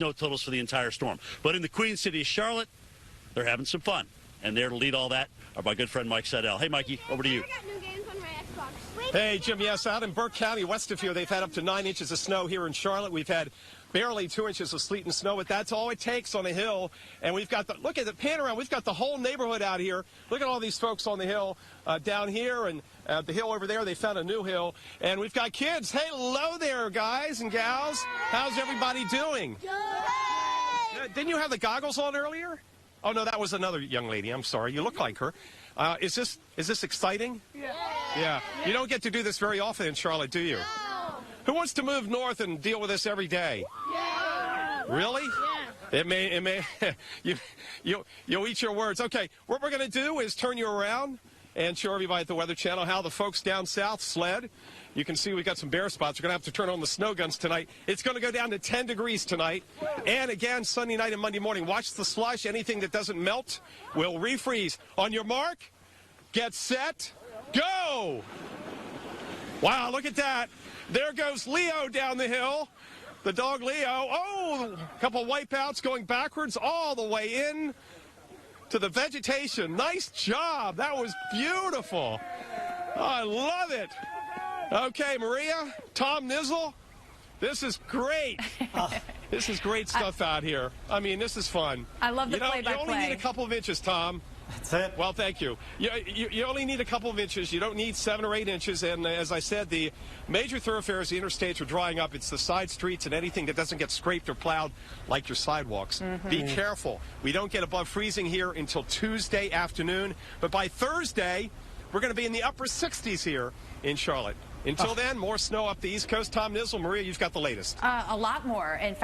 No totals for the entire storm. But in the Queen City of Charlotte, they're having some fun. And there to lead all that are my good friend Mike Seidel. Hey, Mikey, over to you. I got new games on my Xbox. Hey, Jim, yes, out in Burke County, west of here, they've had up to 9 inches of snow. Here in Charlotte, we've had barely 2 inches of sleet and snow, but that's all it takes on a hill. And we've got look at the pan around, we've got the whole neighborhood out here. Look at all these folks on the hill down here, and the hill over there, they found a new hill. And we've got kids. Hey, hello there, guys and gals. How's everybody doing? Good. Didn't you have the goggles on earlier? Oh, no, that was another young lady. I'm sorry. You look like her. Is this exciting? Yeah. You don't get to do this very often in Charlotte, do you? No. Who wants to move north and deal with this every day? Yeah. Really? Yeah. It may, you'll eat your words. Okay, what we're going to do is turn you around and show everybody at the Weather Channel how the folks down south, Sled, you can see we've got some bare spots. We're going to have to turn on the snow guns tonight. It's going to go down to 10 degrees tonight. And again, Sunday night and Monday morning. Watch the slush. Anything that doesn't melt will refreeze. On your mark, get set, go! Wow, look at that. There goes Leo down the hill. The dog Leo. Oh, a couple wipeouts going backwards all the way in to the vegetation. Nice job. That was beautiful. Oh, I love it. Okay, Maria, Tom Nizzle, this is great. This is great stuff out here. I mean, this is fun. I love the play-by-play. You only need a couple of inches, Tom. That's it. Well, thank you. You only need a couple of inches. You don't need 7 or 8 inches. And as I said, the major thoroughfares, the interstates are drying up. It's the side streets and anything that doesn't get scraped or plowed, like your sidewalks. Be careful. We don't get above freezing here until Tuesday afternoon. But by Thursday, we're going to be in the upper 60s here in Charlotte. Until then, more snow up the East Coast. Tom Nizzle, Maria, you've got the latest. A lot more, in fact.